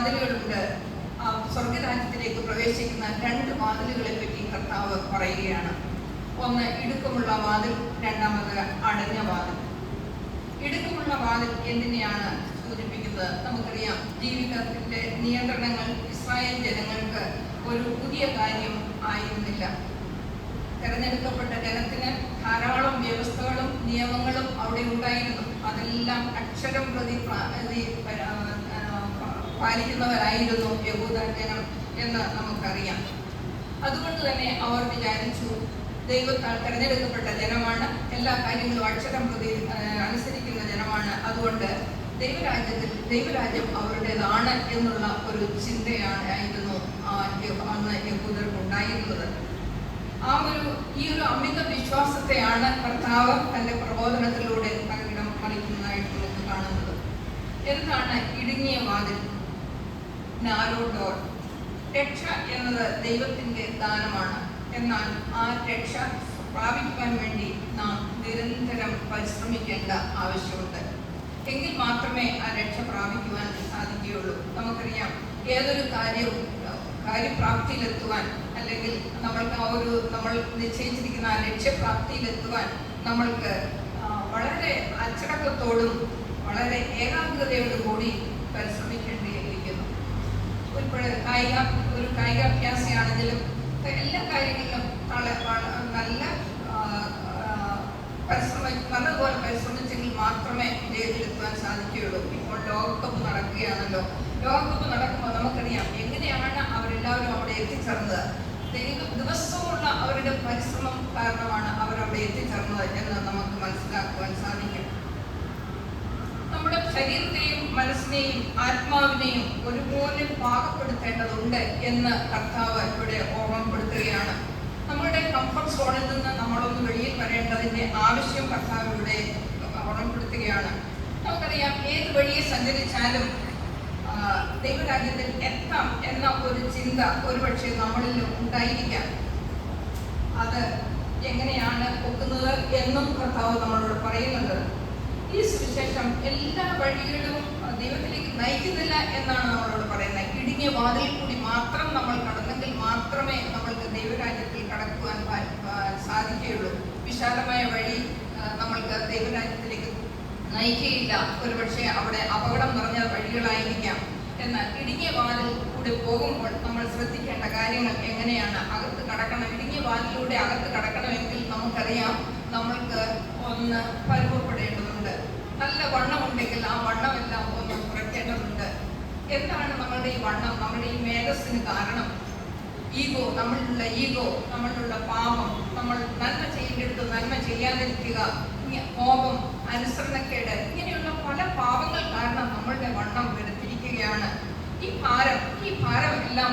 വാതിലുകളുണ്ട്. സ്വർഗരാജ്യത്തിലേക്ക് പ്രവേശിക്കുന്ന 2 വാതിലുകളെ പറ്റി കർത്താവ് പറയുകയാണ്. ഒന്ന് ഇടുക്കമുള്ള വാതിൽ, രണ്ടാമത് അടഞ്ഞ വാതിൽ. ഇടുക്കമുള്ള വാതിൽ എന്തിനെയാണ് സൂചിപ്പിക്കുന്നത്? നമുക്കറിയാം, ജീവിതത്തിന്റെ നിയന്ത്രണങ്ങൾ ഇസ്രായേൽ ജനങ്ങൾക്ക് ഒരു പുതിയ കാര്യം ആയിരുന്നില്ല. തെരഞ്ഞെടുക്കപ്പെട്ട ജനത്തിന് ധാരാളം വ്യവസ്ഥകളും നിയമങ്ങളും അവിടെ ഉണ്ടായിരുന്നു. അതെല്ലാം അക്ഷരം പ്രതി പാലിക്കുന്നവരായിരുന്നു യഹൂദ ജനം എന്ന് നമുക്കറിയാം. അതുകൊണ്ട് തന്നെ അവർ വിചാരിച്ചു, ദൈവത്താൽ തെരഞ്ഞെടുക്കപ്പെട്ട ജനമാണ്, എല്ലാ കാര്യങ്ങളും അക്ഷരം പ്രതി അനുസരിക്കുന്ന ജനമാണ്, അതുകൊണ്ട് ദൈവരാജ്യം അവരുടേതാണ് എന്നുള്ള ഒരു ചിന്തയായിരുന്നു അന്ന് യഹൂദർക്ക് ഉണ്ടായിരുന്നത്. ഈ ഒരു അമിത വിശ്വാസത്തെയാണ് കർത്താവ് തന്റെ പ്രബോധനത്തിലൂടെ തകിടം മറിക്കുന്നതായിട്ട് നമുക്ക് കാണുന്നത്. എന്താണ് ഇടുങ്ങിയ വാതിൽ? Narrow door. രക്ഷ എന്നത് ദൈവത്തിന്റെ ദാനമാണ്. എന്നാൽ ആ രക്ഷ പ്രാപിക്കുവാൻ വേണ്ടി നാം നിരന്തരം പരിശ്രമിക്കേണ്ട ആവശ്യമുണ്ട്. എങ്കിൽ മാത്രമേ ആ രക്ഷ പ്രാപിക്കുവാൻ സാധിക്കുകയുള്ളൂ. നമുക്കറിയാം, ഏതൊരു കാര്യപ്രാപ്തിയിലെത്തുവാൻ, അല്ലെങ്കിൽ നമ്മൾ നിശ്ചയിച്ചിരിക്കുന്ന ആ ലക്ഷ്യപ്രാപ്തിയിലെത്തുവാൻ നമ്മൾക്ക് വളരെ അച്ചടക്കത്തോടും വളരെ ഏകാഗ്രതയോടും കൂടി പരിശ്രമിക്കേണ്ടിയിരിക്കുന്നു. ഒരു കായികാഭ്യാസിയാണെങ്കിലും എല്ലാ കാര്യങ്ങളിലും നല്ലതുപോലെ പരിശ്രമിച്ചെങ്കിൽ മാത്രമേ വിജയത്തിലെത്താൻ സാധിക്കുകയുള്ളൂ. ഇപ്പോൾ ലോകകപ്പ് നടക്കുകയാണല്ലോ. ലോകകപ്പ് നടക്കുമ്പോൾ നമുക്കറിയാം എങ്ങനെയാണ് അവരെല്ലാവരും അവിടെ എത്തിച്ചേർന്നത്. ദിവസമുള്ള അവരുടെ പരിശ്രമം കാരണമാണ് അവരവിടെ എത്തിച്ചേർന്നത് എന്ന് നമുക്ക് മനസ്സിലാക്കുവാൻ സാധിക്കും. നമ്മുടെ ശരീരത്തെയും മനസ്സിനെയും ആത്മാവിനെയും ഒരുപോലെ പാകപ്പെടുത്തേണ്ടതുണ്ട് എന്ന് കർത്താവ് ഇവിടെ ഓർമ്മപ്പെടുത്തുകയാണ്. നമ്മളുടെ കംഫർട്ട് സോണിൽ നിന്ന് നമ്മളൊന്ന് വെളിയിൽ വരേണ്ടതിന്റെ ആവശ്യം കർത്താവ് ഇവിടെ ഓർമ്മപ്പെടുത്തുകയാണ്. നമുക്കറിയാം, ഏത് വഴിയെ സഞ്ചരിച്ചാലും ദൈവരാജ്യത്തിൽ എത്താം എന്ന ഒരു ചിന്ത ഒരുപക്ഷെ നമ്മളിൽ ഉണ്ടായിരിക്കാം. അത് എങ്ങനെയാണ് ഒക്കുന്നത് എന്നും കർത്താവ് നമ്മളോട് പറയുന്നുണ്ട്. ഈ സുവിശേഷം എല്ലാ വഴികളും ദൈവത്തിലേക്ക് നയിക്കുന്നില്ല എന്നാണ് നമ്മളോട് പറയുന്നത്. ഇടുങ്ങിയ വാതിൽ കൂടി മാത്രം നമ്മൾ കടന്നെങ്കിൽ മാത്രമേ നമ്മൾക്ക് ദൈവരാജ്യത്തിൽ കടക്കുവാൻ സാധിക്കുകയുള്ളൂ. വിശാലമായ വഴി നമ്മൾക്ക് ദൈവരാജ്യത്തിലേക്ക് നയിക്കുകയില്ല. ഒരുപക്ഷെ അവിടെ അപകടം നിറഞ്ഞ വഴികളായിരിക്കാം. എന്നാൽ ഇടുങ്ങിയ വാതിൽ കൂടി പോകുമ്പോൾ നമ്മൾ ശ്രദ്ധിക്കേണ്ട കാര്യങ്ങൾ എങ്ങനെയാണ് അകത്ത് കടക്കണം. ഇടുങ്ങിയ വാതിലൂടെ അകത്ത് കടക്കണമെങ്കിൽ നമുക്കറിയാം, നമ്മൾക്ക് ഒന്ന് പരുവപ്പെടേണ്ടതുണ്ട്. നല്ല വണ്ണമുണ്ടെങ്കിൽ ആ വണ്ണമെല്ലാം ഒന്ന് കുറയ്ക്കേണ്ടതുണ്ട്. എന്താണ് നമ്മളുടെ ഈ വണ്ണം, നമ്മുടെ ഈ മേധസ്സിന് കാരണം? ഈഗോ, നമ്മളിലുള്ള പാപം, നമ്മൾ നന്മ ചെയ്യേണ്ടടുത്ത് നന്മ ചെയ്യാതിരിക്കുക, കോപം, അനുസരണക്കേട്, ഇങ്ങനെയുള്ള പല പാപങ്ങൾ കാരണം നമ്മളുടെ വണ്ണം വെറുത്തിരിക്കുകയാണ്. ഈ ഭാരം എല്ലാം